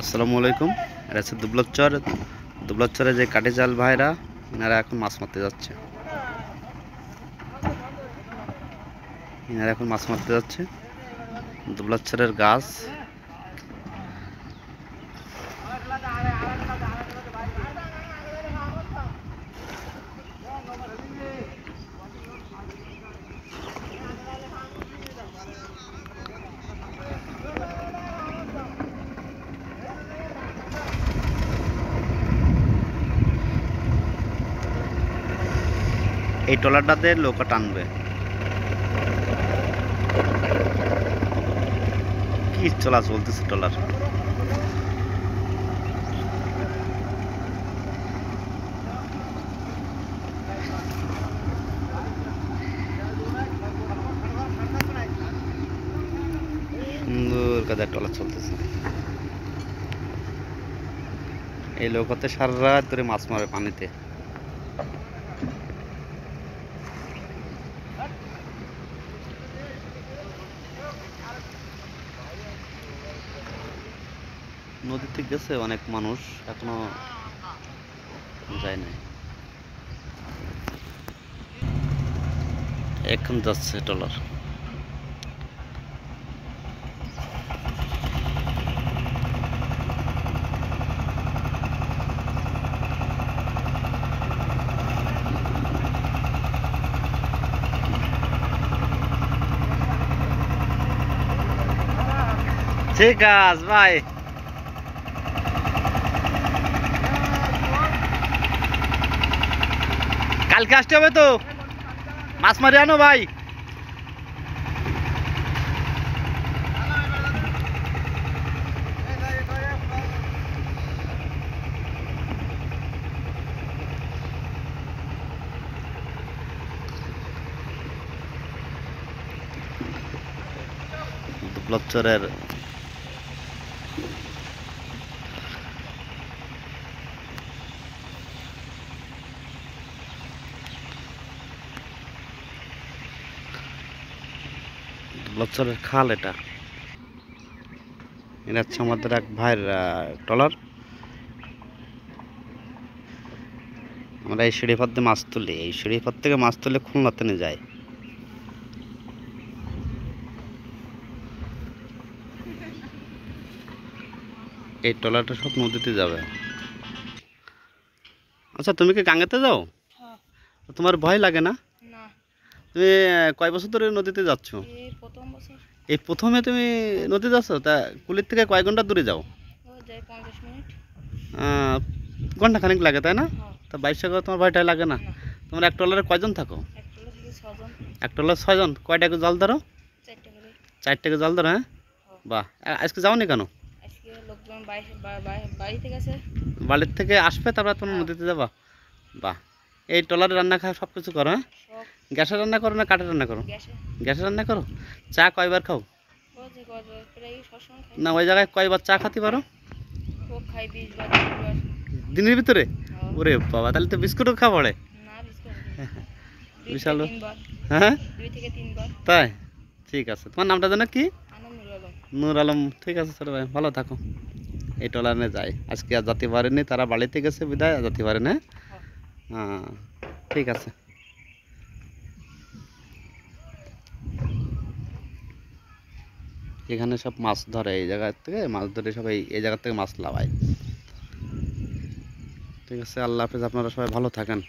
আসসালামু আলাইকুম। এটা হচ্ছে দুবলাচর। দুবলাচরে যে কাঠি জাল ভাইরা, এনারা এখন মাছ মারতে যাচ্ছে। দুবলাচরের গাছ। এই ট্রলারটাতে নৌকা টানবে। কি চলা চলতেছে ট্রলার। সুন্দর কাজে ট্রলার চলতেছে। এই নৌকাতে সারা রাত ধরে মাছ মারে পানিতে। নদীতে গেছে অনেক মানুষ, এখনো যায় নাই। এখন যাচ্ছে ট্রলার। ঠিক আছে ভাই, কালকে আসতে হবে তো, মাছ মারি আনো ভাই। দুবলাচরের দুবলাচরের খাল এটা। এটা হচ্ছে আমাদের এক ভাইয়ের ট্রলার। আমরা এই সিঁড়িপথ দিয়ে মাছ তুলি, এই সিঁড়িপথ থেকে মাছ তুলে খুলনাতে নিয়ে যায়। এই ট্রলারটা সব নদীতে যাবে। আচ্ছা, তুমি কি গাঙ্গেতে যাও? তোমার ভয় লাগে না? তুমি কয় বছর ধরে নদীতে যাচ্ছ? এই প্রথমে তুমি নদী যাচ্ছ? তা কুলির থেকে কয় ঘন্টা দূরে যাও? ঘন্টা খানিক লাগে, তাই না? তা বাইশে তোমার ভয়টাই লাগে না? তোমার এক ট্রলারে কয়জন থাকো? এক ট্রলার 6 জন। কয়টাকে জল ধরো? 4টাকে জল ধরো। হ্যাঁ, বাহ। আজকে যাওনি কেন? বাড়ির থেকে আসবে, তারপর তোমরা নদীতে যাবা? বাহ। এই ট্রলারে রান্না খাওয়া সব কিছু করো? হ্যাঁ। গ্যাসে রান্না করো না কাঠে রান্না করো? গ্যাসে রান্না করো। চা কয়বার খাও? না, ওই জায়গায় কয়বার চা খাতে পারো দিনের ভিতরে? ওরে বাবা, তাহলে তো বিস্কুটও খাওয়া পড়ে। বিশাল। হ্যাঁ, তাই? ঠিক আছে, তোমার নামটা জানো কি? নূর আলম। ঠিক আছে ছোট ভাই, ভালো থাকো। এই ট্রলারে যায়। আজকে আর যেতে পারেনি, তারা বাড়িতে গেছে বিদায়, যেতে পারে না। হ্যাঁ, ঠিক আছে। এখানে সব মাছ ধরে, এই জায়গা থেকে মাছ ধরে সব এই জায়গা থেকে মাছ লাভায়। ঠিক আছে, আল্লাহ হাফেজ। আপনারা সবাই ভালো থাকেন।